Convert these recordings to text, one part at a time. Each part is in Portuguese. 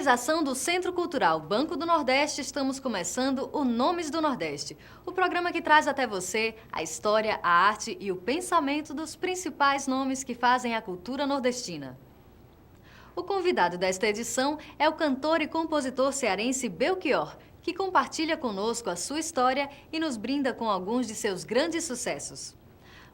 realização do Centro Cultural Banco do Nordeste, estamos começando o Nomes do Nordeste, o programa que traz até você a história, a arte e o pensamento dos principais nomes que fazem a cultura nordestina. O convidado desta edição é o cantor e compositor cearense Belchior, que compartilha conosco a sua história e nos brinda com alguns de seus grandes sucessos.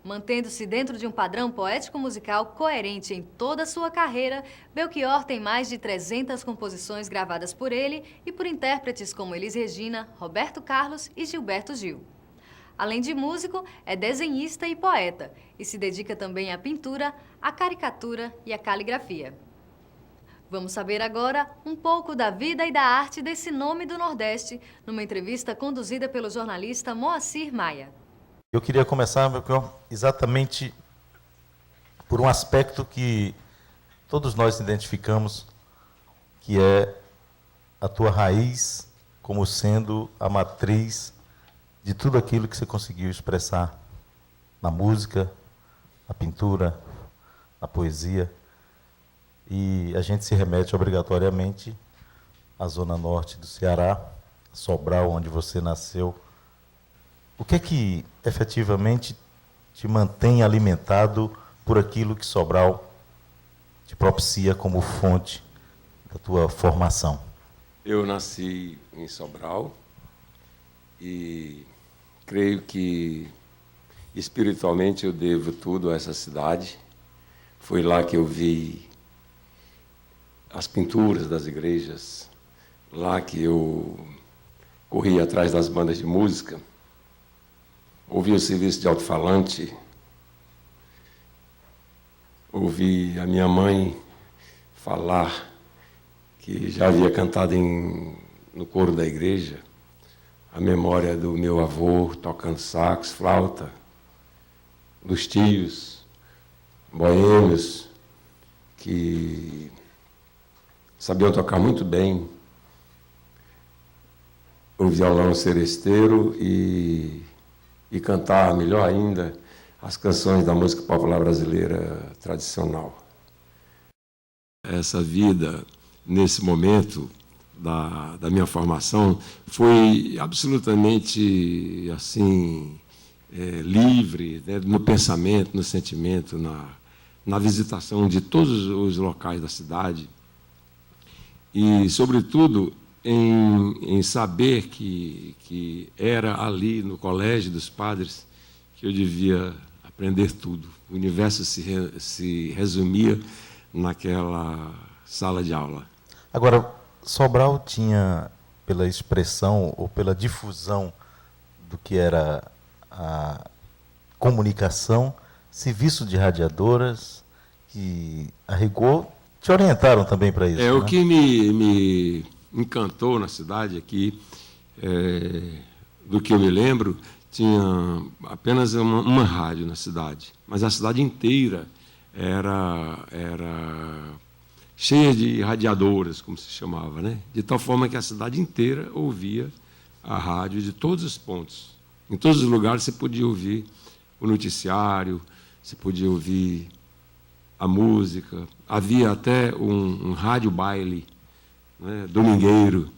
Mantendo-se dentro de um padrão poético-musical coerente em toda a sua carreira, Belchior tem mais de 300 composições gravadas por ele e por intérpretes como Elis Regina, Roberto Carlos e Gilberto Gil. Além de músico, é desenhista e poeta, e se dedica também à pintura, à caricatura e à caligrafia. Vamos saber agora um pouco da vida e da arte desse nome do Nordeste, numa entrevista conduzida pelo jornalista Moacir Maia. Eu queria começar, Belchior, exatamente por um aspecto que todos nós identificamos, que é a tua raiz como sendo a matriz de tudo aquilo que você conseguiu expressar na música, na pintura, na poesia. E a gente se remete obrigatoriamente à zona norte do Ceará, Sobral, onde você nasceu. O que é que efetivamente te mantém alimentado por aquilo que Sobral te propicia como fonte da tua formação? Eu nasci em Sobral e creio que espiritualmente eu devo tudo a essa cidade. Foi lá que eu vi as pinturas das igrejas, lá que eu corri atrás das bandas de música, ouvi o serviço de alto-falante, ouvi a minha mãe falar que já havia cantado no coro da igreja, a memória do meu avô tocando sax, flauta, dos tios, boêmios, que sabiam tocar muito bem o violão seresteiro e cantar, melhor ainda, as canções da música popular brasileira tradicional. Essa vida, nesse momento da minha formação, foi absolutamente assim, livre, né, no pensamento, no sentimento, na visitação de todos os locais da cidade e, sobretudo, em saber que era ali no colégio dos padres que eu devia aprender tudo. O universo se resumia naquela sala de aula. Agora, Sobral tinha, pela expressão ou pela difusão do que era a comunicação, serviço de radiadoras, que, a rigor, te orientaram também para isso. O que me encantou na cidade aqui, do que eu me lembro, tinha apenas uma rádio na cidade, mas a cidade inteira era cheia de radiadoras, como se chamava, né? De tal forma que a cidade inteira ouvia a rádio de todos os pontos. Em todos os lugares você podia ouvir o noticiário, você podia ouvir a música, havia até um rádio baile, né, domingueiro,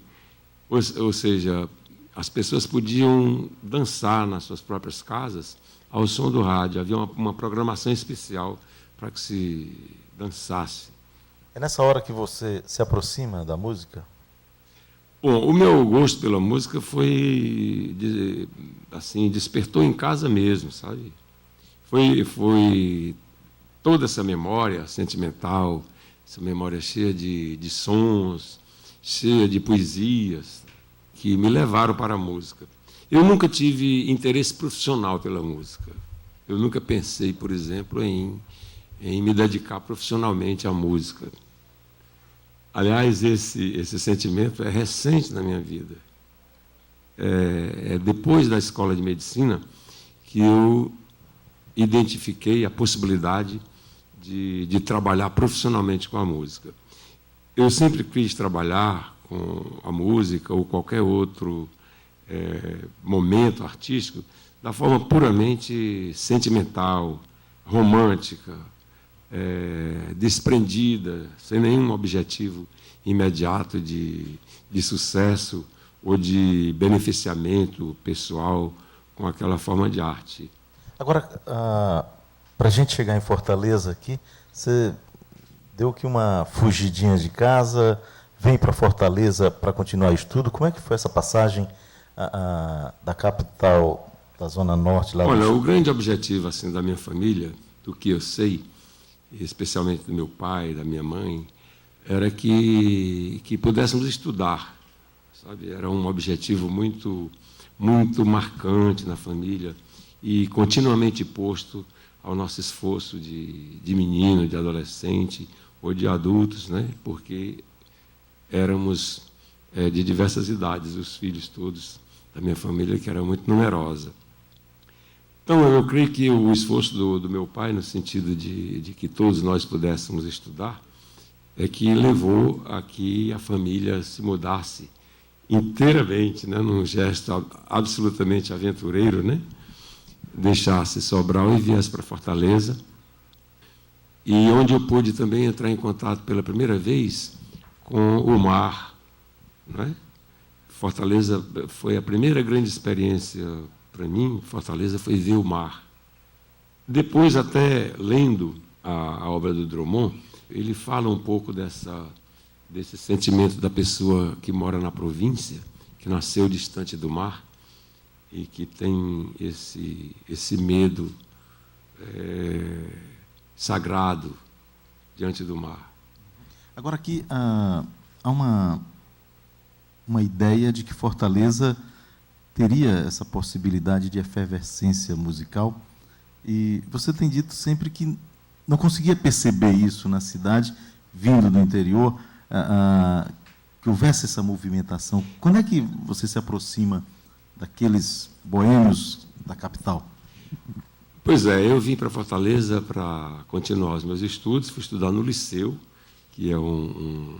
ou seja, as pessoas podiam dançar nas suas próprias casas ao som do rádio. Havia uma programação especial para que se dançasse. É nessa hora que você se aproxima da música? Bom, o meu gosto pela música foi, assim, despertou em casa mesmo, sabe? Foi toda essa memória sentimental, essa memória cheia de sons, cheia de poesias, que me levaram para a música. Eu nunca tive interesse profissional pela música. Eu nunca pensei, por exemplo, em me dedicar profissionalmente à música. Aliás, esse sentimento é recente na minha vida. Depois da escola de medicina que eu identifiquei a possibilidade de trabalhar profissionalmente com a música. Eu sempre quis trabalhar com a música ou qualquer outro momento artístico da forma puramente sentimental, romântica, desprendida, sem nenhum objetivo imediato de sucesso ou de beneficiamento pessoal com aquela forma de arte. Agora, para a gente chegar em Fortaleza aqui, você deu que uma fugidinha de casa, vem para Fortaleza para continuar estudo. Como é que foi essa passagem da capital, da Zona Norte? Lá Olha, o grande objetivo assim, da minha família, do que eu sei, especialmente do meu pai, da minha mãe, era que pudéssemos estudar, sabe? Era um objetivo muito, muito marcante na família e continuamente posto ao nosso esforço de menino, de adolescente ou de adultos, né? Porque éramos de diversas idades, os filhos todos da minha família, que era muito numerosa. Então, eu creio que o esforço do meu pai, no sentido de que todos nós pudéssemos estudar, é que levou a que a família se mudasse inteiramente, né, num gesto absolutamente aventureiro, né, deixasse Sobral e viesse para Fortaleza, e onde eu pude também entrar em contato pela primeira vez com o mar. Né? Fortaleza foi a primeira grande experiência para mim, Fortaleza foi ver o mar. Depois, até lendo a obra do Drummond, ele fala um pouco desse sentimento da pessoa que mora na província, que nasceu distante do mar e que tem esse medo sagrado diante do mar. Agora aqui há uma ideia de que Fortaleza teria essa possibilidade de efervescência musical, e você tem dito sempre que não conseguia perceber isso na cidade, vindo do interior, que houvesse essa movimentação. Quando é que você se aproxima daqueles boêmios da capital? Pois é, eu vim para Fortaleza para continuar os meus estudos, fui estudar no Liceu, que é um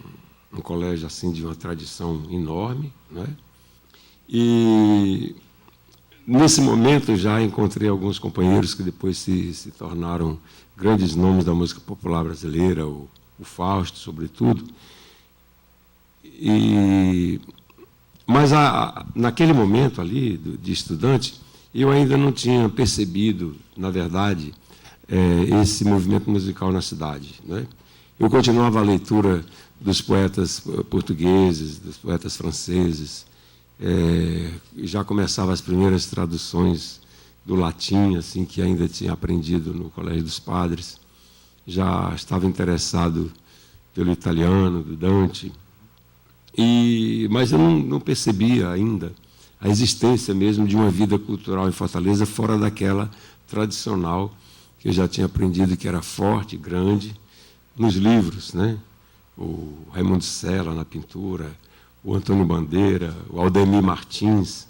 colégio assim de uma tradição enorme, né? E nesse momento já encontrei alguns companheiros que depois se tornaram grandes nomes da música popular brasileira, o Fausto, sobretudo. Mas naquele momento ali de estudante, eu ainda não tinha percebido, na verdade, esse movimento musical na cidade, né? Eu continuava a leitura dos poetas portugueses, dos poetas franceses, já começava as primeiras traduções do latim, assim, que ainda tinha aprendido no Colégio dos Padres, já estava interessado pelo italiano, do Dante, mas eu não percebia ainda a existência mesmo de uma vida cultural em Fortaleza fora daquela tradicional que eu já tinha aprendido, que era forte, grande, nos livros, né? O Raimundo Sela na pintura, o Antônio Bandeira, o Aldemir Martins,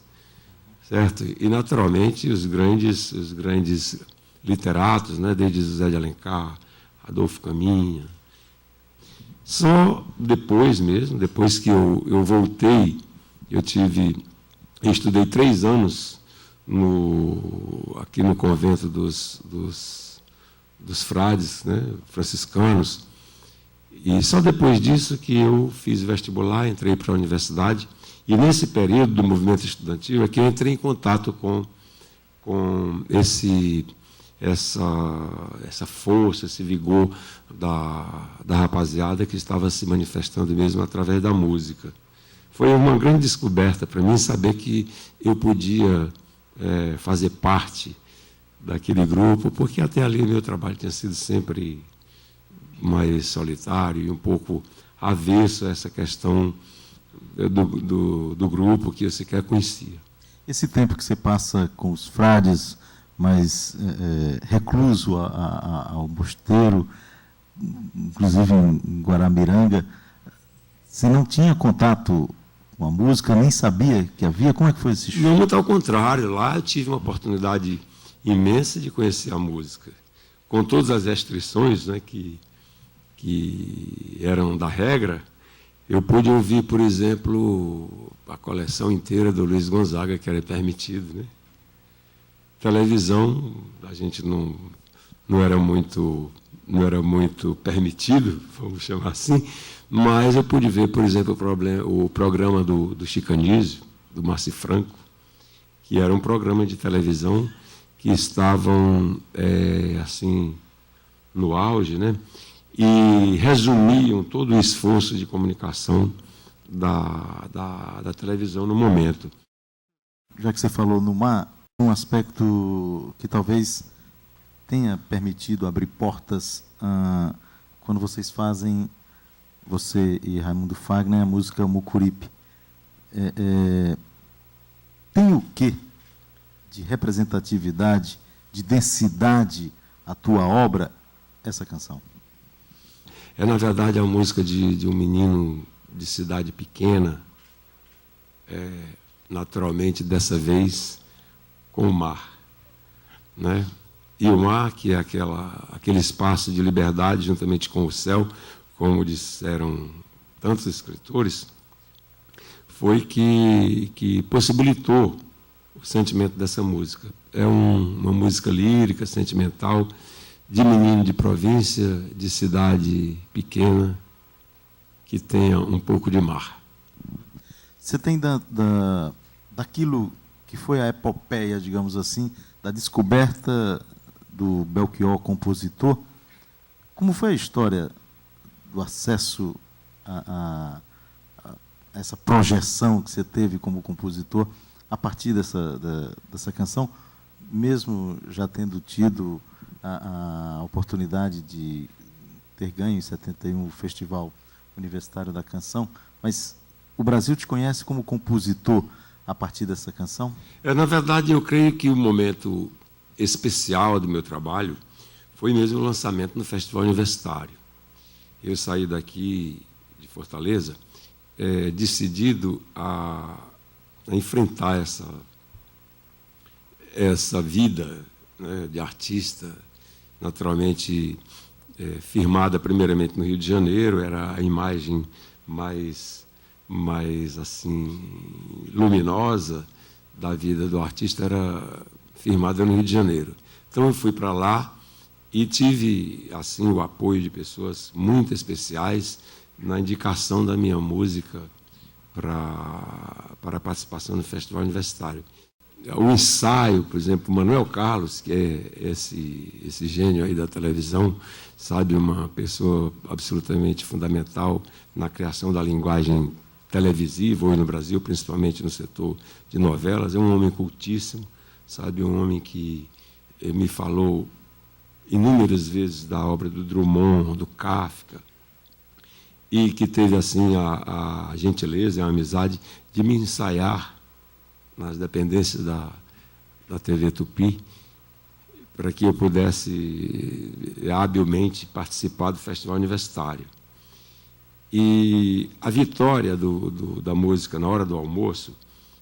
certo? E, naturalmente, os grandes literatos, né? Desde José de Alencar, Adolfo Caminha. Só depois mesmo, depois que eu voltei, eu estudei 3 anos aqui no convento dos frades, né? Franciscanos. E só depois disso que eu fiz vestibular, entrei para a universidade, e nesse período do movimento estudantil é que eu entrei em contato com essa força, esse vigor da rapaziada que estava se manifestando mesmo através da música. Foi uma grande descoberta para mim saber que eu podia fazer parte daquele grupo, porque até ali o meu trabalho tinha sido sempre mais solitário e um pouco avesso a essa questão do grupo que eu sequer conhecia. Esse tempo que você passa com os frades, mas recluso ao mosteiro, inclusive em Guaramiranga, você não tinha contato com a música, nem sabia que havia? Como é que foi esse show? Não, muito ao contrário. Lá eu tive uma oportunidade imensa de conhecer a música, com todas as restrições, né, que eram da regra. Eu pude ouvir, por exemplo, a coleção inteira do Luiz Gonzaga, que era permitido, né? Televisão, a gente não era muito permitido, vamos chamar assim, Mas eu pude ver, por exemplo, o programa do Chicanísio, do Marci Franco, que era um programa de televisão que estavam, assim, no auge, né? E resumiam todo o esforço de comunicação da televisão no momento. Já que você falou no mar, um aspecto que talvez tenha permitido abrir portas quando vocês fazem, você e Raimundo Fagner, a música Mucuripe. Tem o quê de representatividade, de densidade a tua obra, essa canção? É, na verdade, a música de um menino de cidade pequena, naturalmente, dessa vez, com o mar, né? E o mar, que é aquele espaço de liberdade juntamente com o céu, como disseram tantos escritores, foi que possibilitou o sentimento dessa música. É uma música lírica, sentimental, de menino de província, de cidade pequena, que tenha um pouco de mar. Você tem daquilo que foi a epopeia, digamos assim, da descoberta do Belchior compositor, como foi a história do acesso a essa projeção que você teve como compositor a partir dessa canção, mesmo já tendo tido a oportunidade de ter ganho em 71 o Festival Universitário da Canção, mas o Brasil te conhece como compositor a partir dessa canção? Na verdade, eu creio que o momento especial do meu trabalho foi mesmo o lançamento no Festival Universitário. Eu saí daqui de Fortaleza decidido a enfrentar essa vida, né, de artista, naturalmente firmada primeiramente no Rio de Janeiro, era a imagem mais assim luminosa da vida do artista, era firmada no Rio de Janeiro. Então eu fui para lá e tive assim o apoio de pessoas muito especiais na indicação da minha música para a participação no Festival Universitário. O ensaio, por exemplo, Manuel Carlos, que é esse gênio aí da televisão, sabe, uma pessoa absolutamente fundamental na criação da linguagem televisiva, hoje no Brasil, principalmente no setor de novelas, é um homem cultíssimo, sabe, um homem que me falou inúmeras vezes da obra do Drummond, do Kafka, e que teve assim a gentileza e a amizade de me ensaiar nas dependências da TV Tupi, para que eu pudesse habilmente participar do Festival Universitário. E a vitória da música na hora do almoço,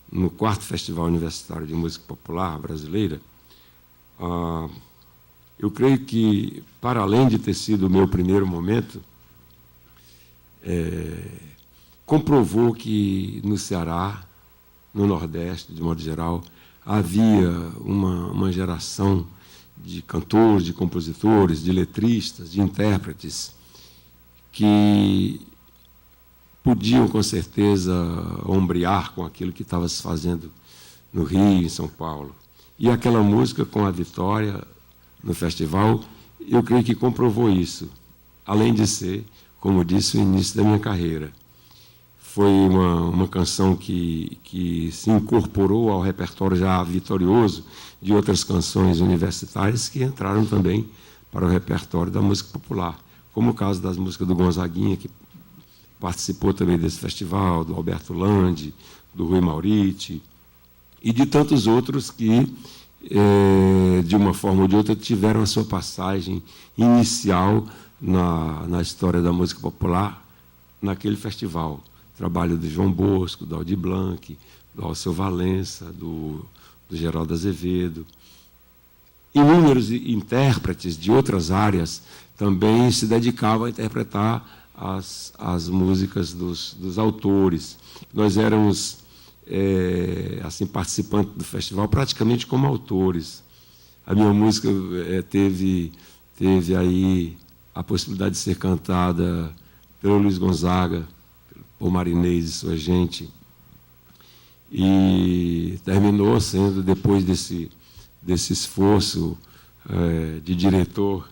no 4º Festival Universitário de Música Popular Brasileira, eu creio que, para além de ter sido o meu primeiro momento, comprovou que no Ceará, no Nordeste, de modo geral, havia uma geração de cantores, de compositores, de letristas, de intérpretes, que podiam, com certeza, ombrear com aquilo que estava se fazendo no Rio, em São Paulo. E aquela música, com a vitória no festival, eu creio que comprovou isso, além de ser, como disse, o início da minha carreira. Foi uma canção que se incorporou ao repertório já vitorioso de outras canções universitárias que entraram também para o repertório da música popular, como o caso das músicas do Gonzaguinha, que participou também desse festival, do Alberto Landi, do Rui Mauriti, e de tantos outros que, de uma forma ou de outra, tiveram a sua passagem inicial na história da música popular naquele festival. Trabalho do João Bosco, do Aldir Blanc, do Alceu Valença, do Geraldo Azevedo. Inúmeros intérpretes de outras áreas também se dedicavam a interpretar as músicas dos autores. Nós éramos assim, participantes do festival praticamente como autores. A minha música teve aí a possibilidade de ser cantada pelo Luiz Gonzaga, por Marinês e sua gente. E terminou sendo, depois desse esforço de diretor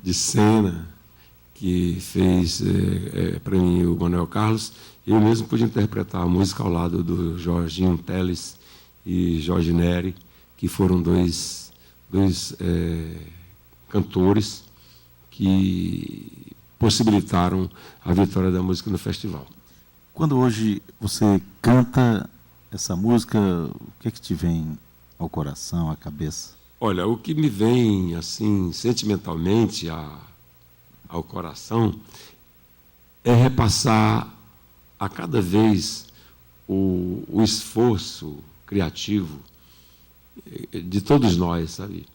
de cena, que fez para mim o Manuel Carlos, eu mesmo pude interpretar a música ao lado do Jorginho Teles e Jorge Neri, que foram dois cantores que possibilitaram a vitória da música no festival. Quando hoje você canta essa música, o que é que te vem ao coração, à cabeça? Olha, o que me vem assim sentimentalmente ao coração é repassar a cada vez o esforço criativo de todos nós, sabe?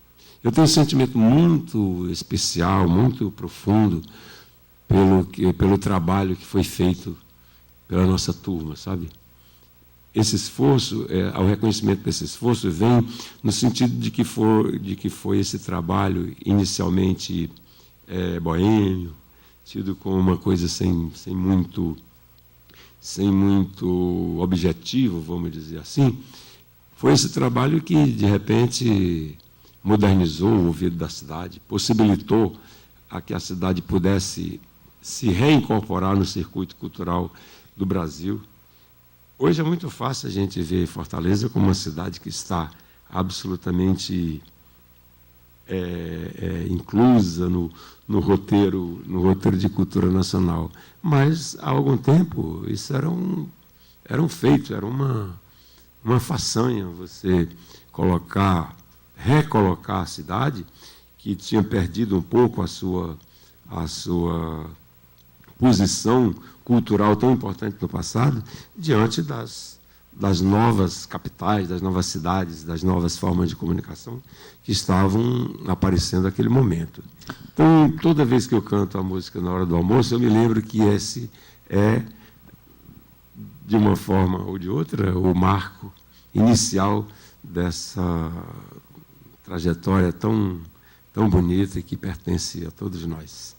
Eu tenho um sentimento muito especial, muito profundo pelo trabalho que foi feito pela nossa turma, sabe? Esse esforço, o reconhecimento desse esforço vem no sentido de que foi esse trabalho inicialmente boêmio, tido como uma coisa sem muito objetivo, vamos dizer assim. Foi esse trabalho que, de repente, modernizou o ouvido da cidade, possibilitou a que a cidade pudesse se reincorporar no circuito cultural do Brasil. Hoje é muito fácil a gente ver Fortaleza como uma cidade que está absolutamente inclusa no roteiro de cultura nacional. Mas, há algum tempo, isso era um feito, era uma façanha você recolocar a cidade, que tinha perdido um pouco a sua posição cultural tão importante no passado, diante das novas capitais, das novas cidades, das novas formas de comunicação que estavam aparecendo naquele momento. Então, toda vez que eu canto a música na hora do almoço, eu me lembro que esse é, de uma forma ou de outra, o marco inicial dessa trajetória tão bonita e que pertence a todos nós.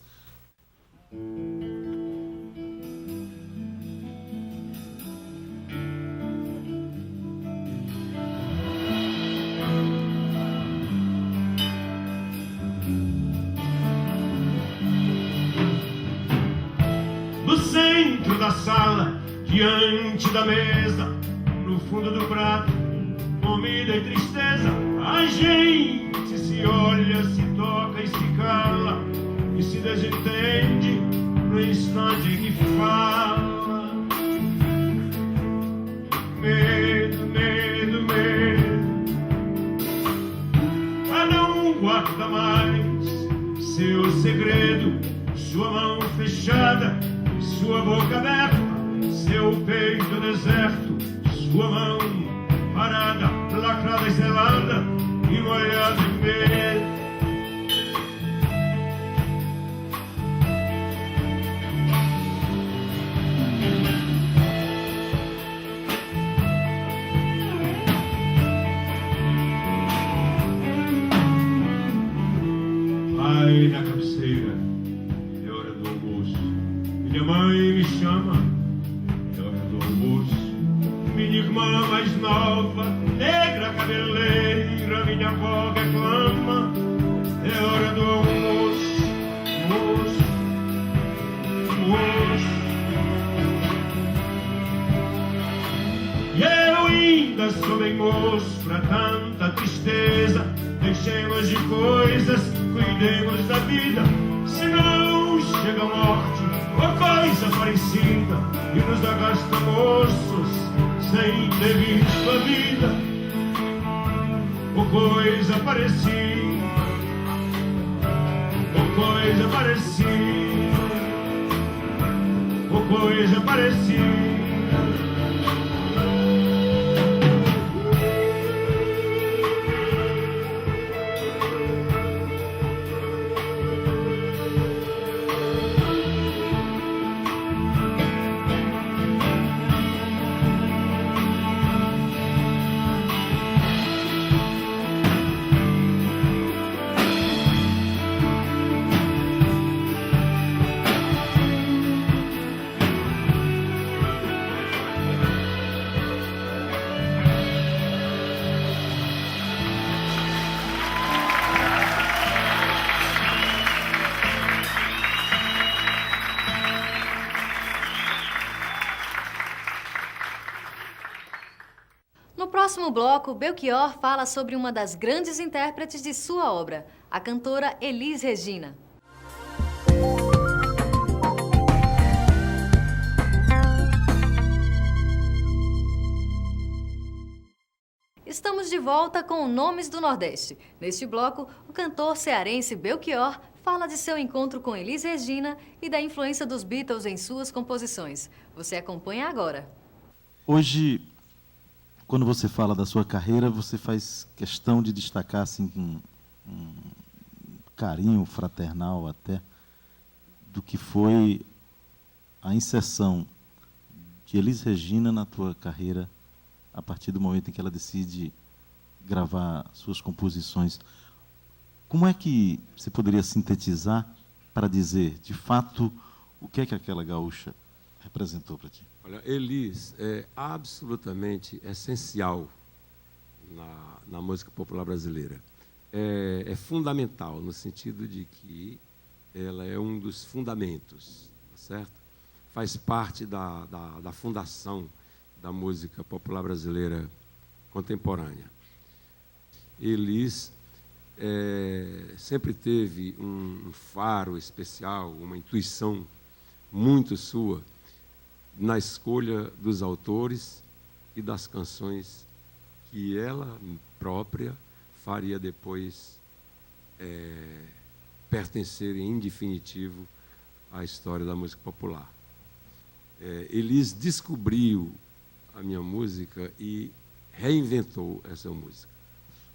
No centro da sala, diante da mesa, no fundo do prato, comida e tristeza, a gente se olha, se toca e se cala, e se desentende no instante que fala. Medo, medo, medo, cada um guarda mais seu segredo, sua mão fechada, sua boca aberta, seu peito deserto, sua mão parada, lacrada e selada e molhada em medo. Ai, na cabeceira, é hora do almoço. Minha mãe me chama, é hora do almoço. Minha irmã mais nova, negra cabeleira, minha avó reclama, é hora do almoço, almoço, almoço. E eu ainda sou bem moço pra tanta tristeza. Deixemos de coisas, cuidemos da vida, senão chega a morte ou coisa parecida e nos arrasta moços sem ter visto a vida, ou coisa parecida, ou coisa parecida, ou coisa parecida. próximo bloco, Belchior fala sobre uma das grandes intérpretes de sua obra, a cantora Elis Regina. Estamos de volta com Nomes do Nordeste. Neste bloco, o cantor cearense Belchior fala de seu encontro com Elis Regina e da influência dos Beatles em suas composições. Você acompanha agora. Hoje, quando você fala da sua carreira, você faz questão de destacar assim, com um carinho fraternal até, do que foi a inserção de Elis Regina na tua carreira a partir do momento em que ela decide gravar suas composições. Como é que você poderia sintetizar para dizer, de fato, o que é que aquela gaúcha representou para ti? Olha, Elis é absolutamente essencial na música popular brasileira. É fundamental, no sentido de que ela é um dos fundamentos, tá certo? Faz parte da fundação da música popular brasileira contemporânea. Elis sempre teve um faro especial, uma intuição muito sua na escolha dos autores e das canções que ela própria faria depois pertencerem em definitivo à história da música popular. Elis descobriu a minha música e reinventou essa música.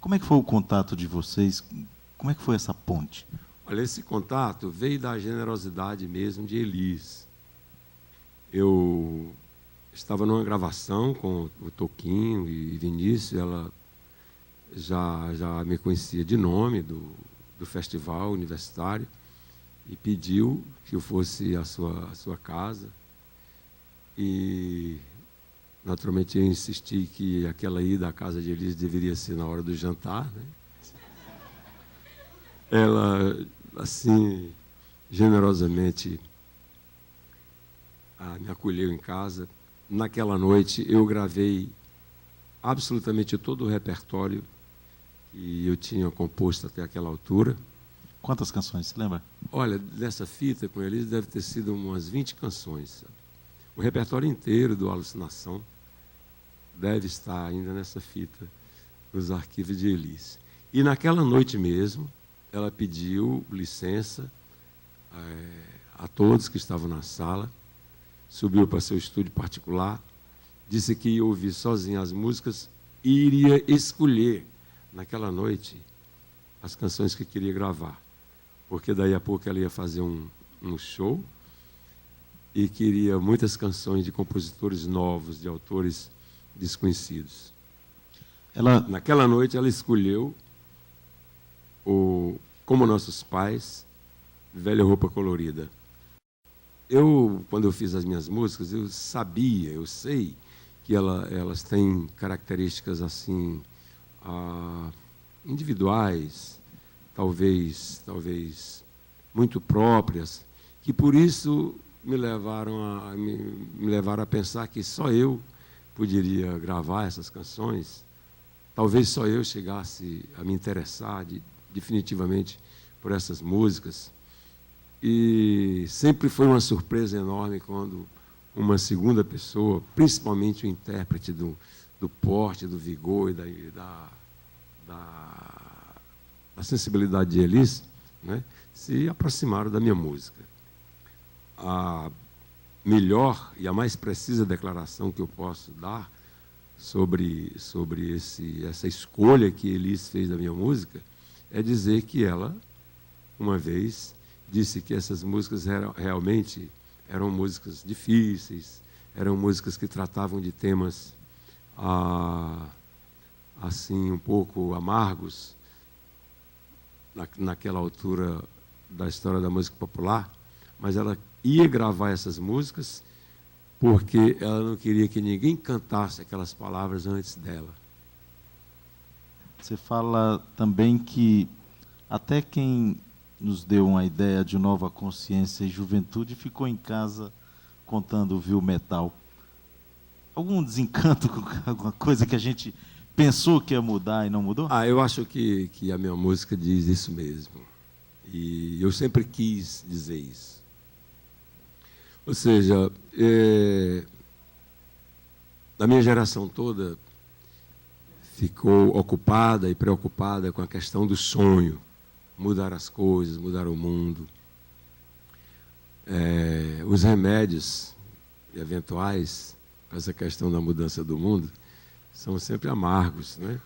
Como é que foi o contato de vocês? Como é que foi essa ponte? Olha, esse contato veio da generosidade mesmo de Elis. Eu estava numa gravação com o Toquinho e Vinícius, ela já me conhecia de nome do festival universitário e pediu que eu fosse à sua casa. E naturalmente eu insisti que aquela ida à casa de Elis deveria ser na hora do jantar, né? Ela, assim, generosamente me acolheu em casa. Naquela noite eu gravei absolutamente todo o repertório que eu tinha composto até aquela altura. Quantas canções, você lembra? Olha, nessa fita com Elis deve ter sido umas 20 canções, sabe? O repertório inteiro do Alucinação deve estar ainda nessa fita, nos arquivos de Elis. E naquela noite mesmo, ela pediu licença a todos que estavam na sala, subiu para seu estúdio particular, disse que ia ouvir sozinha as músicas e iria escolher, naquela noite, as canções que queria gravar. Porque daí a pouco ela ia fazer um show e queria muitas canções de compositores novos, de autores desconhecidos. Naquela noite ela escolheu Como Nossos Pais, Velha Roupa Colorida. Quando eu fiz as minhas músicas, eu sei que elas têm características assim individuais, talvez muito próprias, que por isso me levaram a pensar que só eu poderia gravar essas canções. Talvez só eu chegasse a me interessar definitivamente por essas músicas. E sempre foi uma surpresa enorme quando uma segunda pessoa, principalmente o intérprete do porte, do vigor e da sensibilidade de Elis, né, se aproximaram da minha música. A melhor e a mais precisa declaração que eu posso dar sobre essa escolha que Elis fez da minha música é dizer que ela, uma vez, disse que essas músicas realmente eram músicas difíceis, eram músicas que tratavam de temas assim um pouco amargos naquela altura da história da música popular, mas ela ia gravar essas músicas porque ela não queria que ninguém cantasse aquelas palavras antes dela. Você fala também que até quem nos deu uma ideia de nova consciência e juventude ficou em casa contando o Viu Metal. Algum desencanto com alguma coisa que a gente pensou que ia mudar e não mudou? Eu acho que a minha música diz isso mesmo. E eu sempre quis dizer isso. Ou seja, a minha geração toda ficou ocupada e preocupada com a questão do sonho, mudar as coisas, mudar o mundo. Os remédios eventuais para essa questão da mudança do mundo são sempre amargos, né?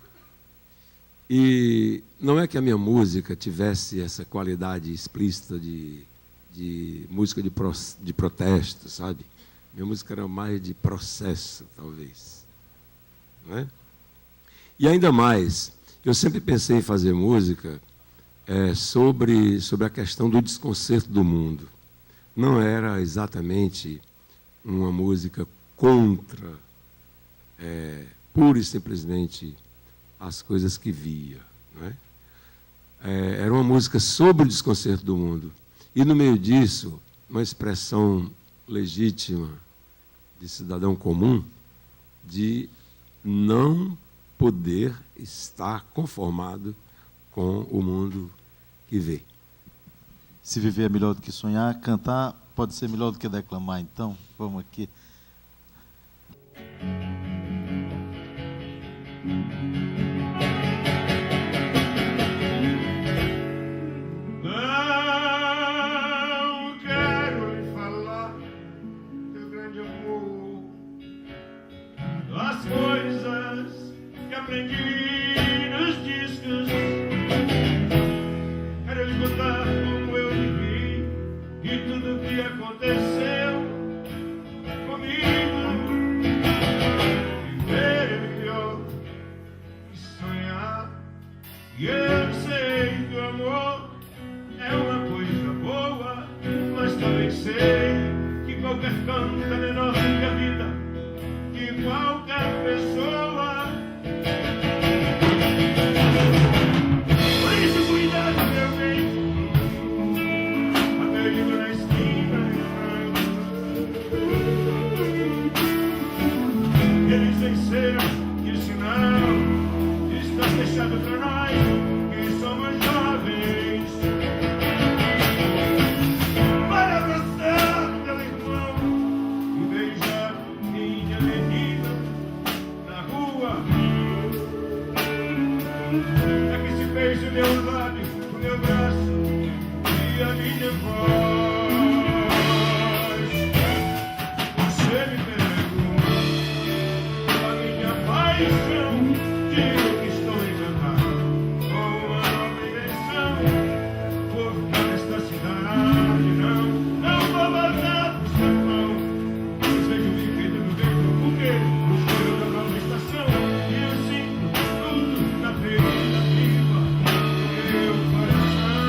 E não é que a minha música tivesse essa qualidade explícita de música de protesto, sabe? Minha música era mais de processo, talvez. Não é? E ainda mais, eu sempre pensei em fazer música sobre a questão do desconcerto do mundo. Não era exatamente uma música contra, pura e simplesmente, as coisas que via. Não é? Era uma música sobre o desconcerto do mundo. E, no meio disso, uma expressão legítima de cidadão comum de não poder estar conformado com o mundo que vê. Se viver é melhor do que sonhar, cantar pode ser melhor do que declamar, então vamos aqui. Não quero lhe falar do grande amor, das coisas que aprendi nos discos. Quero lhe contar como eu vivi e tudo que aconteceu comigo. Viver é melhor que sonhar, e eu sei que o amor é uma coisa boa, mas também sei que qualquer canto é menor do que a vida de qualquer pessoa. Por isso, cuidado, meu bem, apelido na esquina. Eles venceram, e o sinal está fechado para nós, que somos jovens. Para abraçar teu irmão e beijar minha menina na rua. É que se fez o meu lábio, o meu braço e a minha voz. Você me pergunta a minha paixão, digo que estou encantado com uma nova invenção. Vou ficar nesta cidade, não vou voltar pro sertão. Pois vejo o brinquedo no vento, porque o cheiro da nova estação, e eu sinto tudo na ferida viva do meu coração.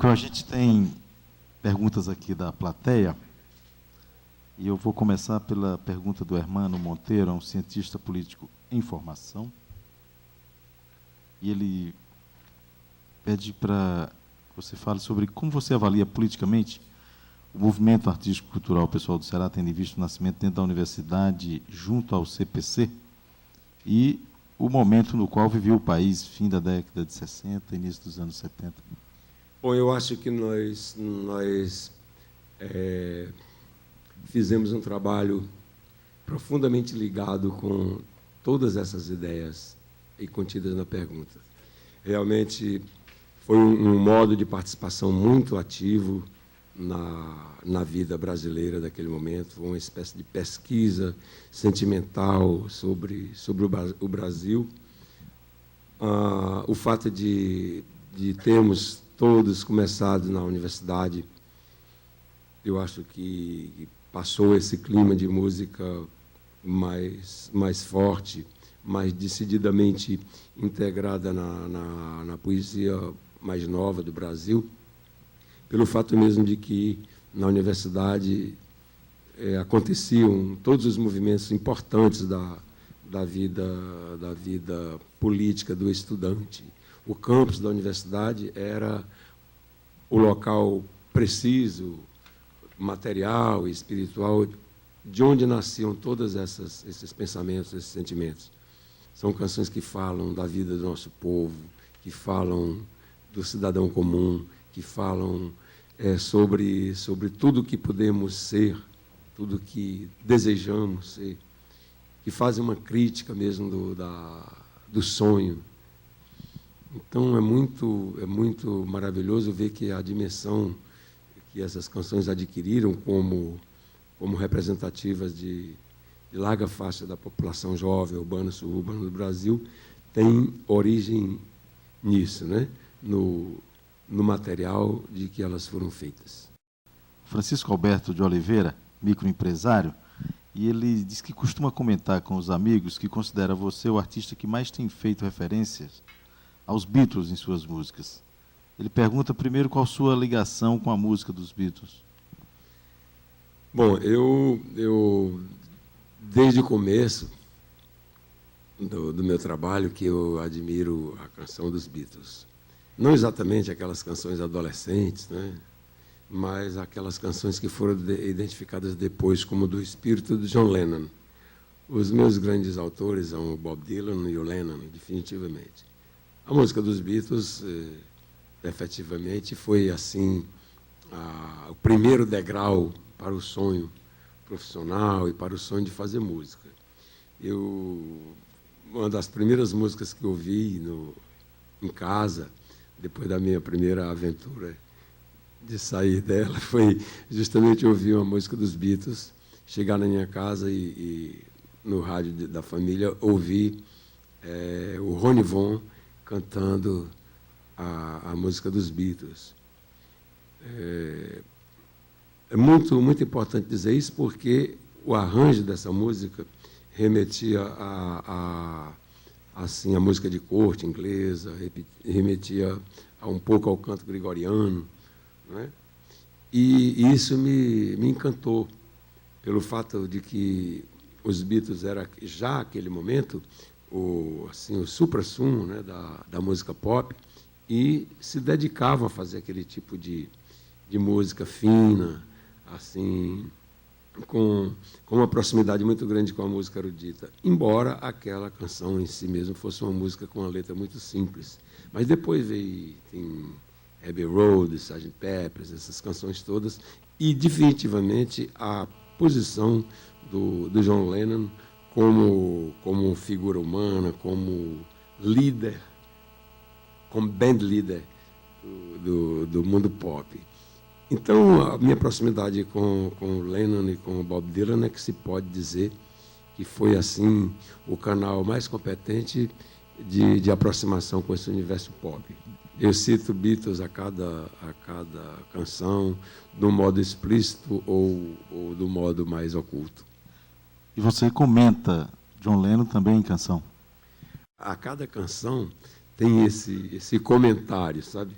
Belchior, a gente tem perguntas aqui da plateia. E eu vou começar pela pergunta do Hermano Monteiro, um cientista político em formação. E ele pede para que você fale sobre como você avalia politicamente o movimento artístico-cultural pessoal do Ceará, tendo visto o nascimento dentro da universidade, junto ao CPC, e o momento no qual viveu o país, fim da década de 60, início dos anos 70. Bom, eu acho que nós fizemos um trabalho profundamente ligado com todas essas ideias aí contidas na pergunta. Realmente foi um modo de participação muito ativo na vida brasileira daquele momento, uma espécie de pesquisa sentimental sobre o Brasil. O fato de termos todos começado na universidade, eu acho que passou esse clima de música mais forte, mais decididamente integrada na poesia mais nova do Brasil, pelo fato mesmo de que na universidade aconteciam todos os movimentos importantes da vida política do estudante. O campus da universidade era o local preciso, material e espiritual, de onde nasciam todos esses pensamentos, esses sentimentos. São canções que falam da vida do nosso povo, que falam do cidadão comum, que falam sobre tudo que podemos ser, tudo que desejamos ser, que fazem uma crítica mesmo do sonho. Então, é muito maravilhoso ver que a dimensão que essas canções adquiriram como representativas de larga faixa da população jovem, urbana, suburbana do Brasil, tem origem nisso, né? No material de que elas foram feitas. Francisco Alberto de Oliveira, microempresário, e ele diz que costuma comentar com os amigos que considera você o artista que mais tem feito referências aos Beatles em suas músicas. Ele pergunta primeiro qual sua ligação com a música dos Beatles. Bom, eu desde o começo do meu trabalho que eu admiro a canção dos Beatles. Não exatamente aquelas canções adolescentes, né? Mas aquelas canções que foram identificadas depois como do espírito de John Lennon. Os meus grandes autores são o Bob Dylan e o Lennon, definitivamente. A música dos Beatles, efetivamente, foi assim o primeiro degrau para o sonho profissional e para o sonho de fazer música. Uma das primeiras músicas que eu ouvi em casa, depois da minha primeira aventura de sair dela, foi justamente ouvir uma música dos Beatles, chegar na minha casa e no rádio da família, ouvir o Ronnie Von cantando a música dos Beatles. É muito importante dizer isso, porque o arranjo dessa música remetia a música de corte inglesa, remetia um pouco ao canto gregoriano, né? E isso me encantou, pelo fato de que os Beatles era já naquele momento o supra-sumo, né, da música pop, e se dedicavam a fazer aquele tipo de música fina, assim, com uma proximidade muito grande com a música erudita, embora aquela canção em si mesma fosse uma música com uma letra muito simples. Mas depois tem Abbey Road, Sgt. Pepper's, essas canções todas, e definitivamente a posição do John Lennon como figura humana, como líder, como band leader do mundo pop. Então, a minha proximidade com o Lennon e com o Bob Dylan é que se pode dizer que foi, assim, o canal mais competente de aproximação com esse universo pop. Eu cito Beatles a cada canção, do modo explícito ou do modo mais oculto. E você comenta John Lennon também em canção? A cada canção tem esse comentário, sabe?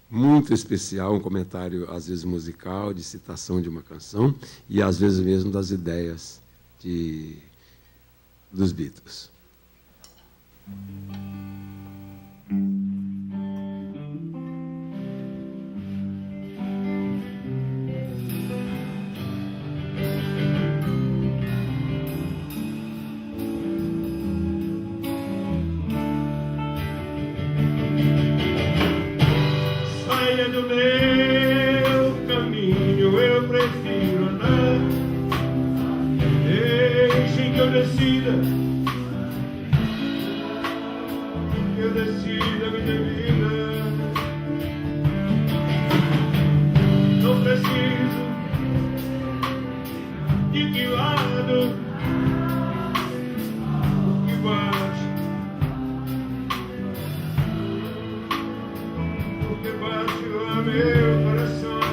muito especial, um comentário, às vezes, musical, de citação de uma canção, e, às vezes, mesmo das ideias dos Beatles. Saia do meu caminho, eu prefiro andar. Deixem que eu decida a minha vida. Não preciso de que lado que bate, porque bate o meu coração.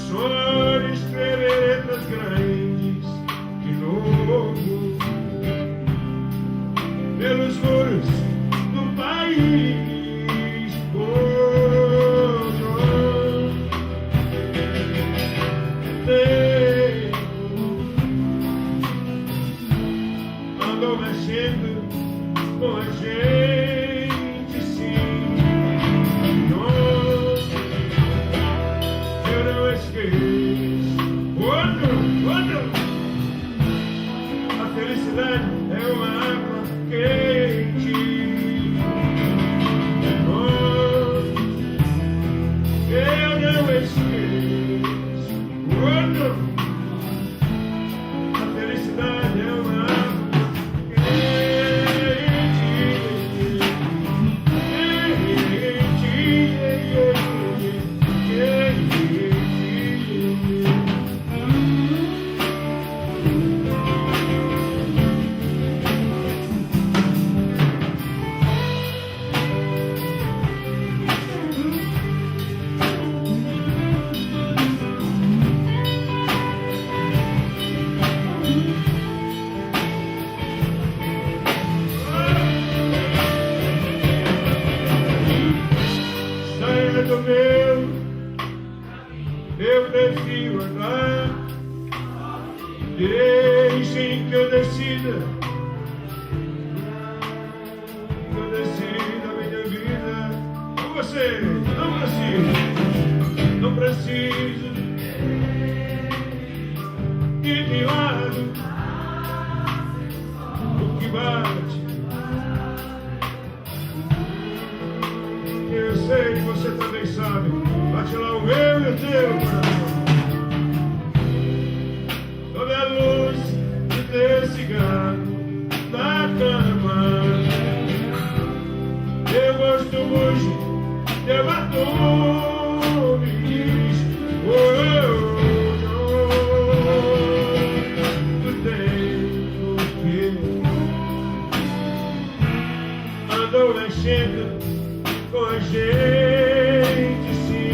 Sonho escrever letras grandes de novo pelos muros do país. Andou mexendo com a gente, sim. Não, eu não esqueço. Quando a felicidade é uma água quente. Eu não esqueço. Quando a felicidade é uma água saia do meu, eu prefiro andar. Deixem que eu decida a minha vida. Com você, não preciso de que lado o que bate. Eu sei que você também sabe. Bate lá o meu e o teu coração. Sob a luz de teu cigarro na cama, eu gosto muito de teu batom. Tu tem o que andou mexendo com a gente, sim.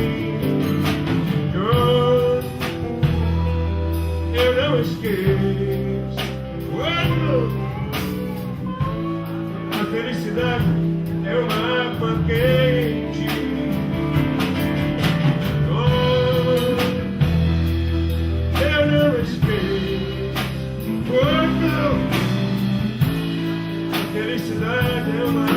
Eu não esqueço. Quando a felicidade é uma água quente. Eu não esqueço. Quando a felicidade é uma água.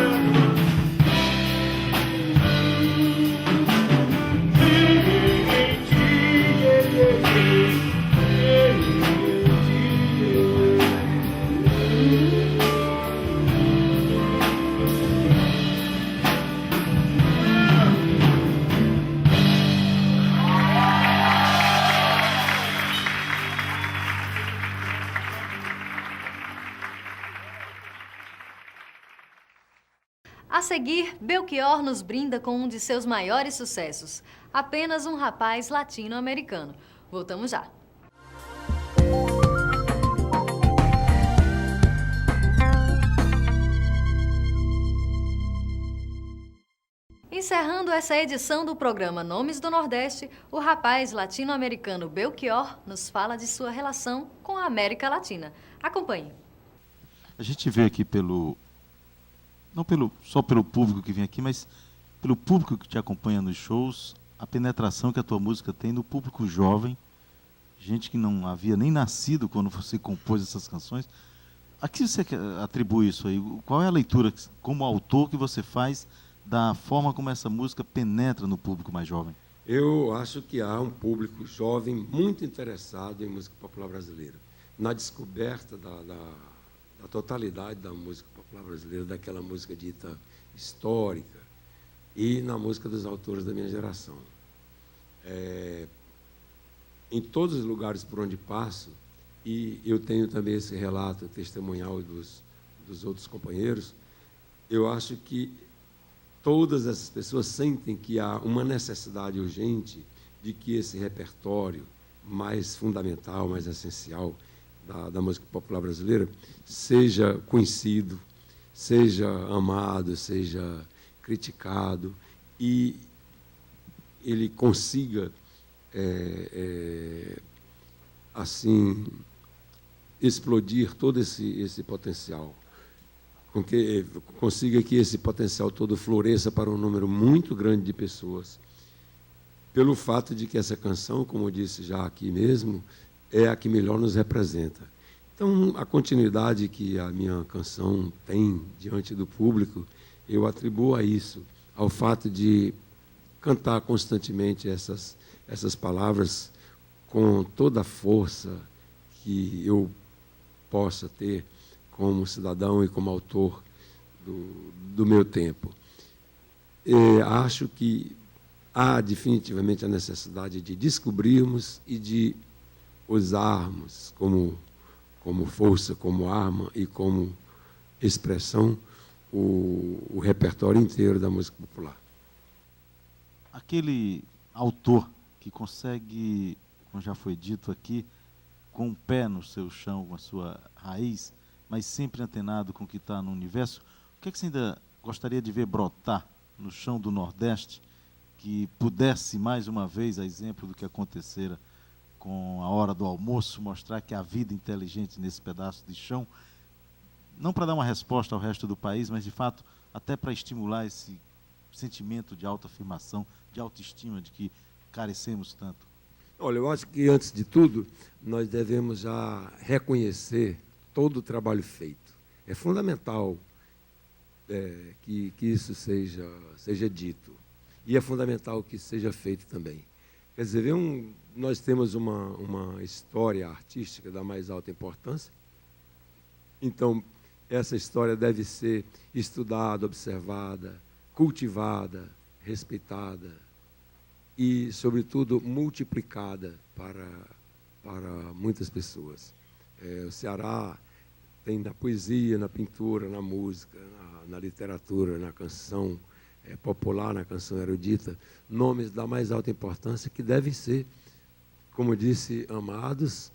A seguir, Belchior nos brinda com um de seus maiores sucessos, Apenas um Rapaz Latino-Americano. Voltamos já. Encerrando essa edição do programa Nomes do Nordeste, o rapaz latino-americano Belchior nos fala de sua relação com a América Latina. Acompanhe. A gente vê aqui pelo não só pelo público que vem aqui, mas pelo público que te acompanha nos shows, a penetração que a tua música tem no público jovem, gente que não havia nem nascido quando você compôs essas canções. A que você atribui isso aí? Qual é a leitura, como autor, que você faz da forma como essa música penetra no público mais jovem? Eu acho que há um público jovem muito interessado em música popular brasileira, na descoberta da totalidade da música popular brasileira, daquela música dita histórica, e na música dos autores da minha geração. Em todos os lugares por onde passo, e eu tenho também esse relato testemunhal dos outros companheiros, eu acho que todas essas pessoas sentem que há uma necessidade urgente de que esse repertório mais fundamental, mais essencial da música popular brasileira seja conhecido, seja amado, seja criticado, e ele consiga, assim, explodir todo esse potencial. Consiga que esse potencial todo floresça para um número muito grande de pessoas, pelo fato de que essa canção, como eu disse já aqui mesmo, é a que melhor nos representa. Então, a continuidade que a minha canção tem diante do público, eu atribuo a isso, ao fato de cantar constantemente essas palavras com toda a força que eu possa ter como cidadão e como autor do meu tempo. Acho que há definitivamente a necessidade de descobrirmos e de usarmos como força, como arma e como expressão o repertório inteiro da música popular. Aquele autor que consegue, como já foi dito aqui, com o pé no seu chão, com a sua raiz, mas sempre antenado com o que está no universo, o que é que você ainda gostaria de ver brotar no chão do Nordeste, que pudesse, mais uma vez, a exemplo do que acontecera com a hora do almoço, mostrar que há vida inteligente nesse pedaço de chão, não para dar uma resposta ao resto do país, mas, de fato, até para estimular esse sentimento de autoafirmação, de autoestima, de que carecemos tanto? Olha, eu acho que, antes de tudo, nós devemos já reconhecer todo o trabalho feito. É fundamental que isso seja dito. E é fundamental que seja feito também. Quer dizer, nós temos uma história artística da mais alta importância. Então, essa história deve ser estudada, observada, cultivada, respeitada e, sobretudo, multiplicada para muitas pessoas. O Ceará tem na poesia, na pintura, na música, na literatura, na canção popular, na canção erudita, nomes da mais alta importância que devem ser, como eu disse, amados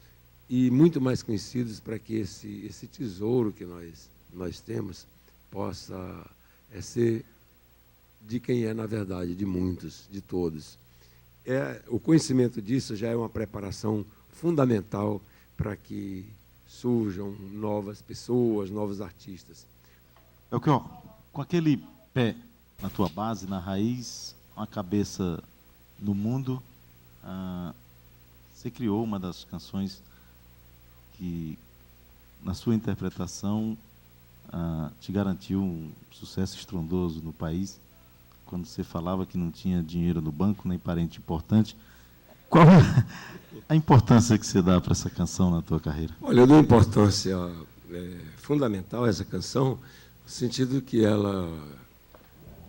e muito mais conhecidos, para que esse tesouro que nós temos possa ser de quem é, na verdade, de muitos, de todos. O conhecimento disso já é uma preparação fundamental para que surjam novas pessoas, novos artistas. Com aquele pé na tua base, na raiz, uma cabeça no mundo, você criou uma das canções que, na sua interpretação, te garantiu um sucesso estrondoso no país, quando você falava que não tinha dinheiro no banco, nem parente importante. Qual é a importância que você dá para essa canção na tua carreira? Olha, eu dou importância fundamental a essa canção, no sentido que ela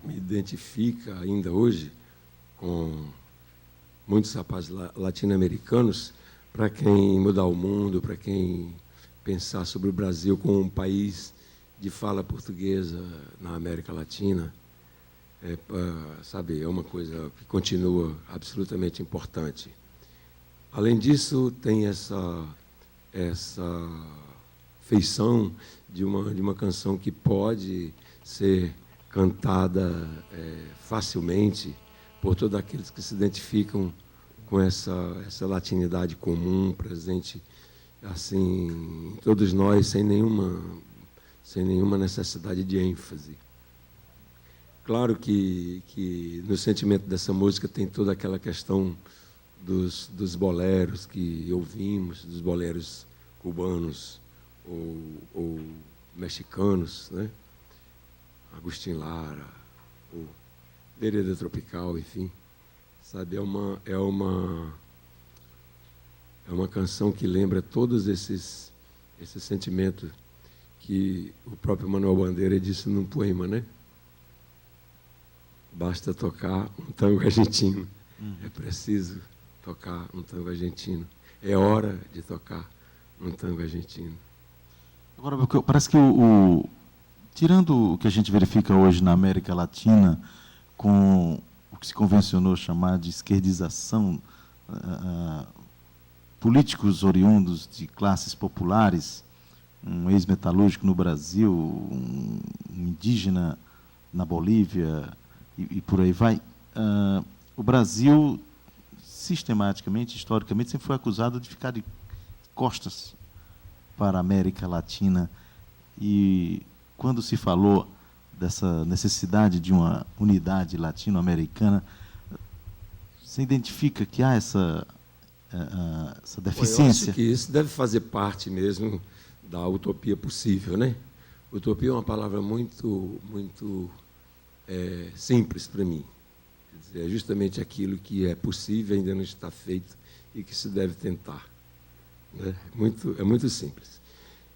me identifica ainda hoje com muitos rapazes latino-americanos, para quem mudar o mundo, para quem pensar sobre o Brasil como um país de fala portuguesa na América Latina. É uma coisa que continua absolutamente importante. Além disso, tem essa feição de uma canção que pode ser cantada facilmente por todos aqueles que se identificam com essa latinidade comum, presente assim em todos nós, sem nenhuma necessidade de ênfase. Claro que no sentimento dessa música tem toda aquela questão dos boleros que ouvimos, dos boleros cubanos ou mexicanos, né? Agustín Lara, ou Vereda Tropical, enfim, sabe, é uma canção que lembra todos esses sentimentos que o próprio Manuel Bandeira disse num poema, né? Basta tocar um tango argentino. É preciso tocar um tango argentino. É hora de tocar um tango argentino. Agora, parece que tirando o que a gente verifica hoje na América Latina, com o que se convencionou chamar de esquerdização, políticos oriundos de classes populares, um ex-metalúrgico no Brasil, um indígena na Bolívia e por aí vai, o Brasil, sistematicamente, historicamente, sempre foi acusado de ficar de costas para a América Latina. E quando se falou dessa necessidade de uma unidade latino-americana, você identifica que há essa deficiência? Eu acho que isso deve fazer parte mesmo da utopia possível, né? Utopia é uma palavra muito simples para mim. Quer dizer, é justamente aquilo que é possível, ainda não está feito e que se deve tentar, né? É muito simples.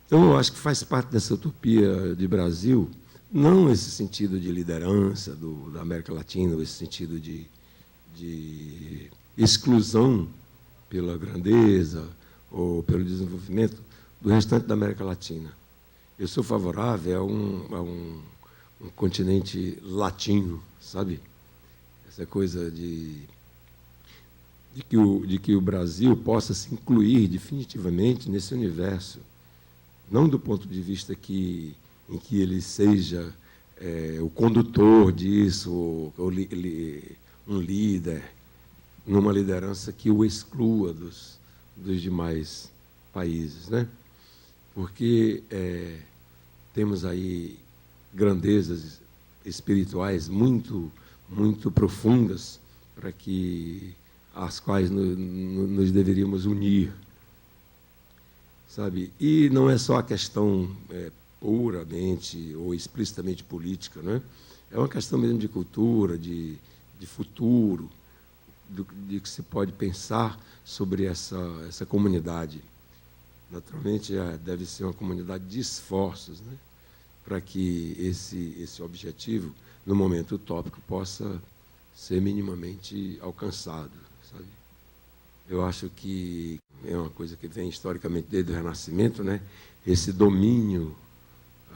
Então, eu acho que faz parte dessa utopia de Brasil, não esse sentido de liderança da América Latina, esse sentido de exclusão pela grandeza ou pelo desenvolvimento do restante da América Latina. Eu sou favorável a um continente latino, sabe? Essa coisa de que o Brasil possa se incluir definitivamente nesse universo, não do ponto de vista em que ele seja o condutor disso, ou um líder, numa liderança que o exclua dos demais países, né? Porque temos aí grandezas espirituais muito profundas para as quais nos deveríamos unir, sabe? E não é só a questão puramente ou explicitamente política, né? É uma questão mesmo de cultura, de futuro, de que se pode pensar sobre essa comunidade. Naturalmente, deve ser uma comunidade de esforços, né? Para que esse objetivo, no momento utópico, possa ser minimamente alcançado, sabe? Eu acho que é uma coisa que vem historicamente desde o Renascimento, né? Esse domínio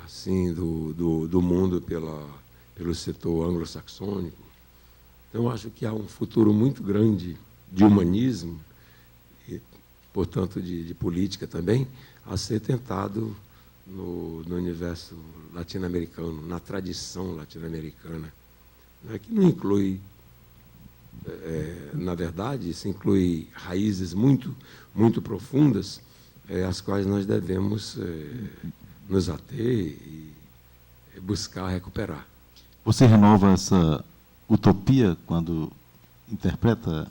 assim do mundo pelo setor anglo-saxônico. Então, eu acho que há um futuro muito grande de humanismo e, portanto, de política também, a ser tentado no universo latino-americano, na tradição latino-americana, né? Que não inclui, na verdade, isso inclui raízes muito profundas, às quais nós devemos nos ater e buscar recuperar. Você renova essa utopia quando interpreta?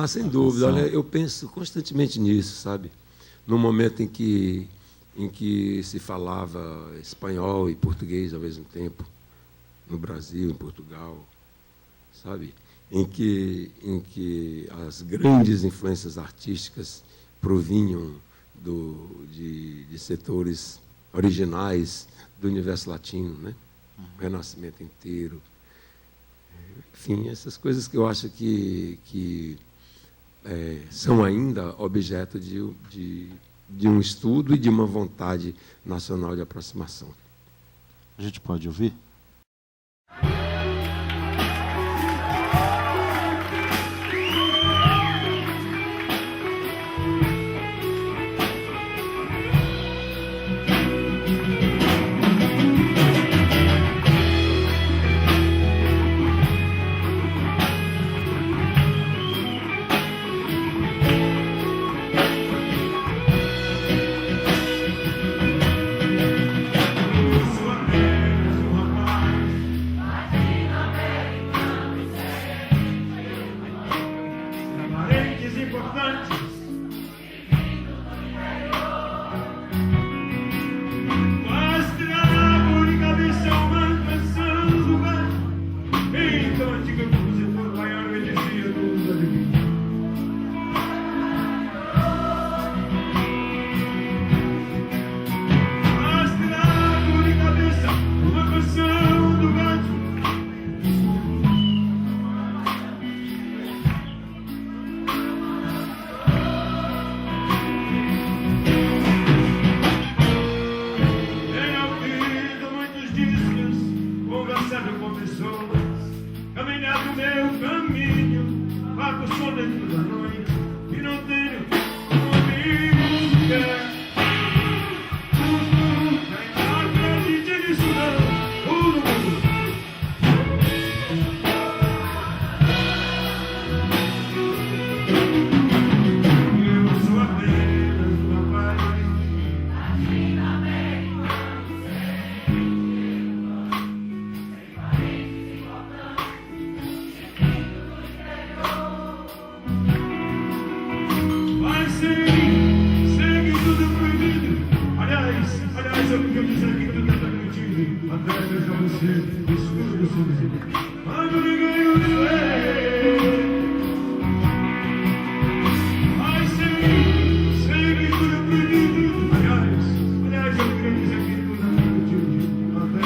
Sem dúvida. Olha, eu penso constantemente nisso, sabe? No momento em que se falava espanhol e português ao mesmo tempo, no Brasil, em Portugal, sabe? Em que as grandes influências artísticas provinham de setores originais do universo latino, né? O Renascimento inteiro. Enfim, essas coisas que eu acho que são ainda objeto de um estudo e de uma vontade nacional de aproximação. A gente pode ouvir? Sua terra, nomes importantes. Mostre a árvore, cabeça, uma canção do mar. Então, antiga compositor baiano, ele dizia dos adivinhos. Mostre a árvore, cabeça, uma canção do gato. Com pessoas, caminhar do meu caminho, vago só dentro da noite e não tenho um amigo sequer. Não acredite nisso não, eu sou apenas uma paz. Segue tudo proibido. Aliás, eu quero dizer aqui que tu tá contigo. Até veja você, escuro do sorriso. Quando ninguém o vê. Mas segue tudo proibido. Aliás, eu quero dizer aqui que tu tá contigo. Até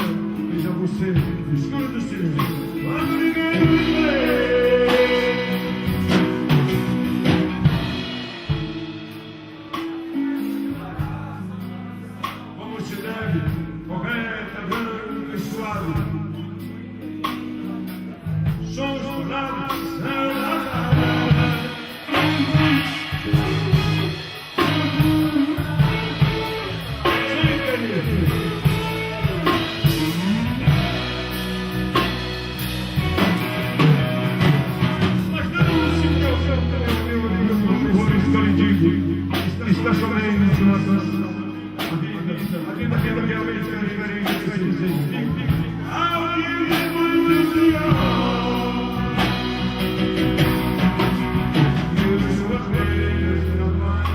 veja você, escuro do silêncio. Quando ninguém o vê. Correta, branca e suave. Sons dourados são a mas denúncio que eu sou meu amigo, está sobre a imaginação. A vida realmente é diferente, vai dizer. Alguém é muito pior. Eu sou apenas uma paz.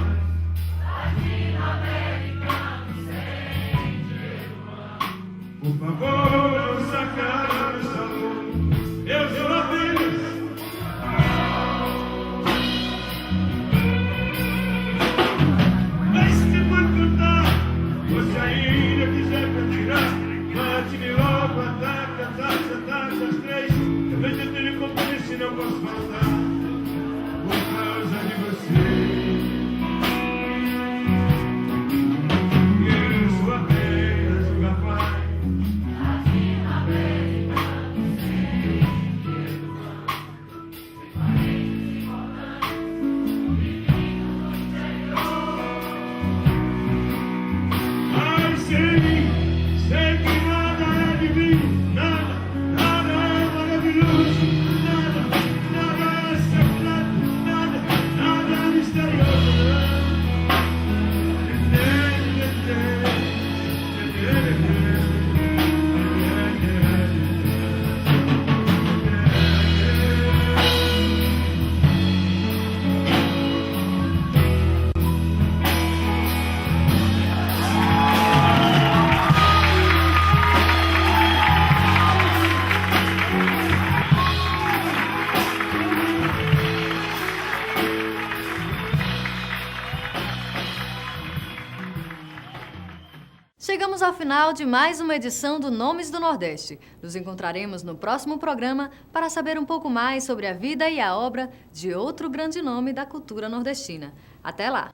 Por favor, não sacar do salão. Eu sou apenas. Mas se for cantar, você ainda quiser tirar, mate-me logo, ataca, às 3. Também eu tenho compromisso e não posso faltar, por causa de você. Eu sou apenas um rapaz. Sei que nada é divino, nada é maravilhoso, nada é secreto, nada é misterioso. Chegamos ao final de mais uma edição do Nomes do Nordeste. Nos encontraremos no próximo programa para saber um pouco mais sobre a vida e a obra de outro grande nome da cultura nordestina. Até lá!